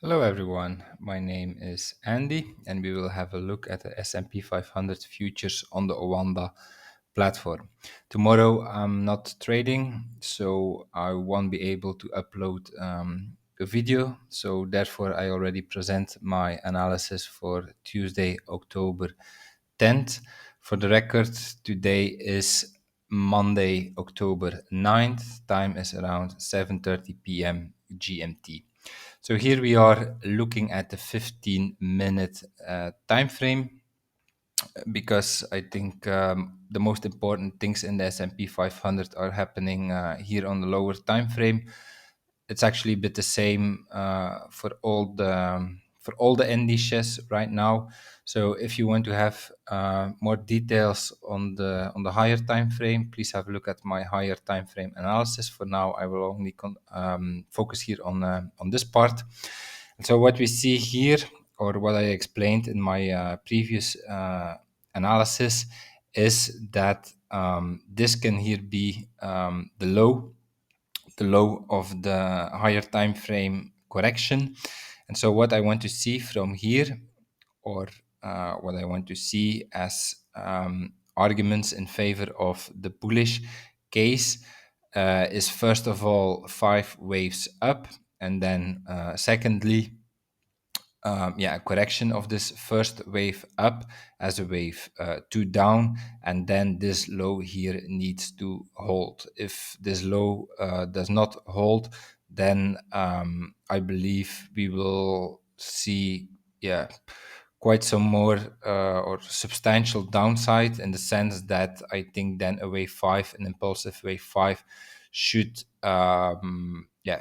Hello everyone, my name is Andy and we will have a look at the S&P 500 futures on the Oanda platform. Tomorrow I'm not trading, so I won't be able to upload a video, so therefore I already present my analysis for Tuesday, October 10th. For the record, today is Monday, October 9th. Time is around 7:30 p.m. GMT. So here we are looking at the 15-minute time frame because I think the most important things in the S&P 500 are happening here on the lower time frame. It's actually a bit the same for all the indices right now. So if you want to have more details on the higher time frame, please have a look at my higher time frame analysis. For now, I will only focus here on this part. And so what we see here, or what I explained in my previous analysis, is that this can here be the low of the higher time frame correction. And so what I want to see from here, or what I want to see as arguments in favor of the bullish case, is first of all 5 waves up, and then secondly a correction of this first wave up as a wave 2 down, and then this low here needs to hold. If this low does not hold, then I believe we will see quite some more or substantial downside, in the sense that I think then a wave 5, an impulsive wave 5, should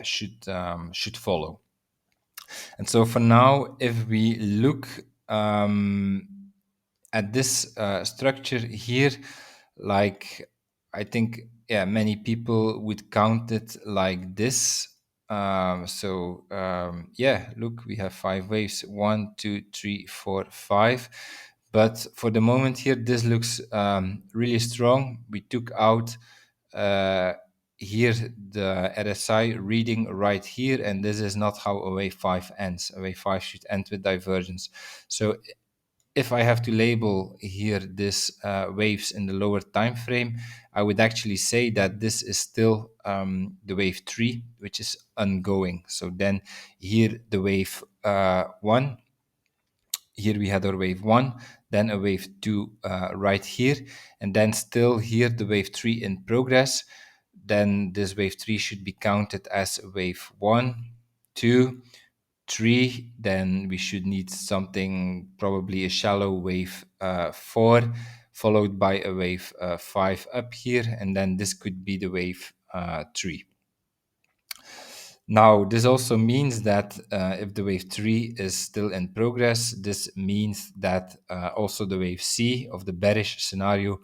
should follow. And so for now, if we look at this structure here, like I think many people would count it like this. Look, we have 5 waves, 1, 2, 3, 4, 5. But for the moment here, this looks really strong. We took out here the RSI reading right here, and this is not how a wave 5 ends. A wave 5 should end with divergence. So if I have to label here this waves in the lower time frame, I would actually say that this is still the wave 3, which is ongoing. So then here the wave 1, here we had our wave 1, then a wave 2 right here, and then still here the wave 3 in progress. Then this wave 3 should be counted as wave 1, 2, 3. Then we should need something, probably a shallow wave 4, followed by a wave 5 up here, and then this could be the wave 3. Now, this also means that if the wave 3 is still in progress, this means that also the wave C of the bearish scenario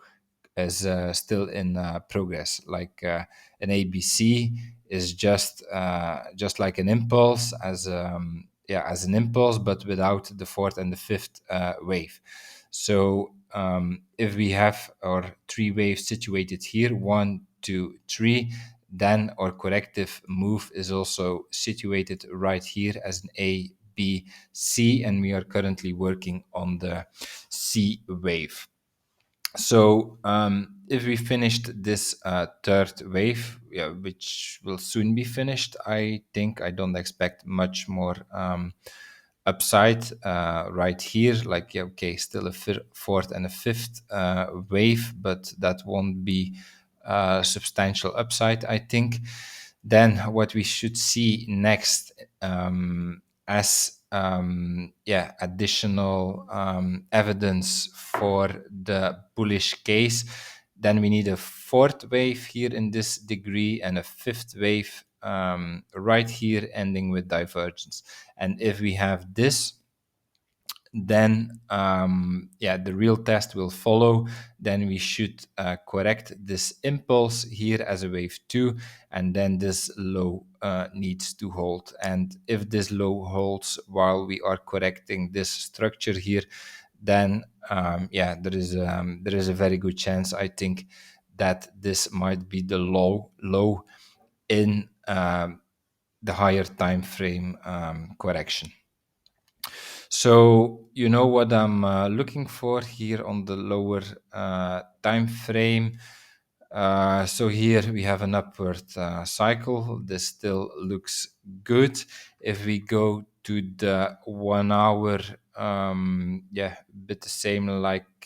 is still in progress. Like an ABC is just like an impulse, as an impulse, but without the fourth and the fifth wave. So if we have our 3 waves situated here, 1, 2, 3, then our corrective move is also situated right here as an A, B, C, and we are currently working on the C wave. So if we finished this third wave, which will soon be finished, I think I don't expect much more upside right here. Like, still a fourth and a fifth wave, but that won't be substantial upside, I think. Then what we should see next as additional evidence for the bullish case, then we need a fourth wave here in this degree and a fifth wave right here ending with divergence. And if we have this, then the real test will follow. Then we should correct this impulse here as a wave 2, and then this low needs to hold. And if this low holds while we are correcting this structure here, then there is a very good chance, I think, that this might be the low in the higher time frame correction. So you know what I'm looking for here on the lower time frame. So here we have an upward cycle. This still looks good. If we go to the 1 hour, yeah, a bit the same like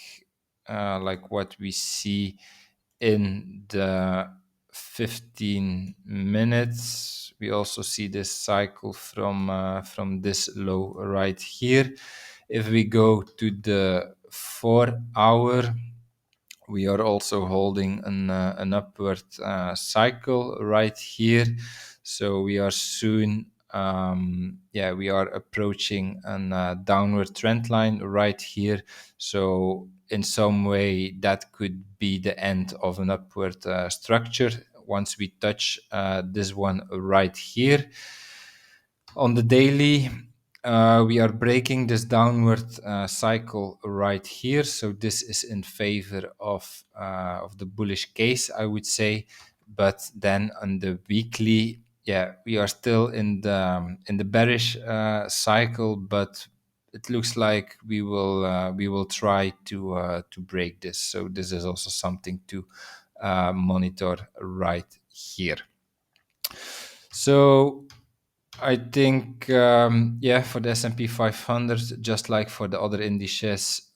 what we see in the 15 minutes. We also see this cycle from this low right here. If we go to the 4 hour, we are also holding an upward cycle right here. So we are soon, we are approaching a downward trend line right here. So in some way, that could be the end of an upward structure once we touch this one right here. On the daily, we are breaking this downward cycle right here. So this is in favor of the bullish case, I would say. But then on the weekly, we are still in the bearish cycle, but it looks like we will try to break this. So this is also something to monitor right here. So I think, for the S&P 500, just like for the other indices,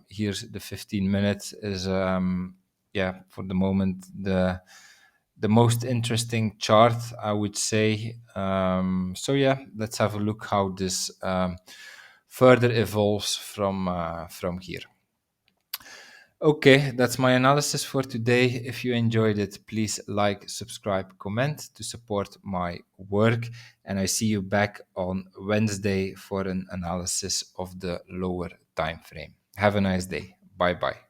here's the 15 minutes is, for the moment, the most interesting chart, I would say. Let's have a look how this further evolves from here. Okay, that's my analysis for today. If you enjoyed it, please like, subscribe, comment to support my work. And I see you back on Wednesday for an analysis of the lower time frame. Have a nice day. Bye bye.